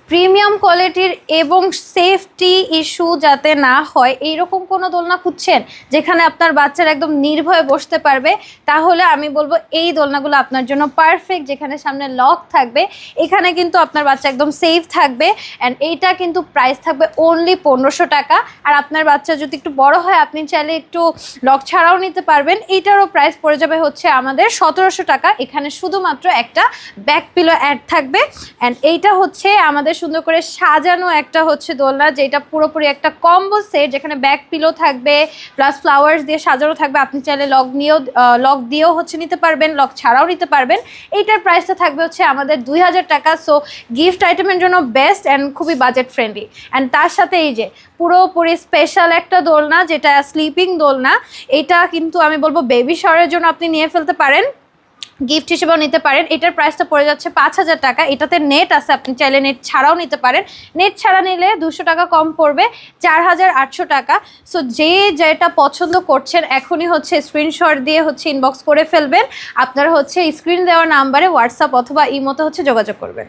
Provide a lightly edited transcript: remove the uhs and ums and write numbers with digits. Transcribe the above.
Premium কোয়ালিটির এবং safety issue যাতে না হয় এইরকম কোনো দোলনা খুঁজছেন যেখানে আপনার বাচ্চারা একদম নির্ভয়ে বসতে পারবে, তাহলে আমি বলবো এই দোলনাগুলো আপনার জন্য পারফেক্ট। যেখানে সামনে লক থাকবে, এখানে কিন্তু আপনার বাচ্চা একদম সেফ থাকবে। অ্যান্ড এইটা কিন্তু প্রাইস থাকবে অনলি 1500 টাকা। আর আপনার বাচ্চা যদি একটু বড় হয় আপনি চাইলে একটু লক ছাড়াও নিতে পারবেন। এইটারও প্রাইস পড়ে যাবে হচ্ছে আমাদের 1700 টাকা। এখানে শুধুমাত্র একটা ব্যাক পিলো অ্যাড থাকবে। অ্যান্ড এইটা হচ্ছে আমাদের সুন্দর করে সাজানো একটা হচ্ছে দোলনা, যেটা পুরোপুরি একটা কম্বো সেট, যেখানে ব্যাক পিলো থাকবে প্লাস ফ্লাওয়ার্স দিয়ে সাজানো থাকবে। আপনি চাইলে লক দিয়েও হচ্ছে নিতে পারবেন, লক ছাড়াও নিতে পারবেন। এইটার প্রাইসটা থাকবে হচ্ছে আমাদের 2000 টাকা। সো গিফট আইটেমের জন্য বেস্ট অ্যান্ড খুবই বাজেট ফ্রেন্ডলি। অ্যান্ড তার সাথে এই যে পুরোপুরি স্পেশাল একটা দোলনা, যেটা স্লিপিং দোলনা। এটা কিন্তু আমি বলবো বেবি শাওয়ারের জন্য আপনি নিয়ে ফেলতে পারেন, গিফট হিসেবেও নিতে পারেন। এটার প্রাইসটা পড়ে যাচ্ছে 5000 টাকা। এটাতে নেট আছে, আপনি চাইলে নেট ছাড়াও নিতে পারেন। নেট ছাড়া নিলে 200 টাকা কম পড়বে, 4800 টাকা। সো যে যেটা পছন্দ করছেন এখনই হচ্ছে স্ক্রিনশট দিয়ে হচ্ছে ইনবক্স করে ফেলবেন। আপনারা হচ্ছে স্ক্রিন দেওয়া নাম্বারে হোয়াটসঅ্যাপ অথবা ইমোতে হচ্ছে যোগাযোগ করবেন।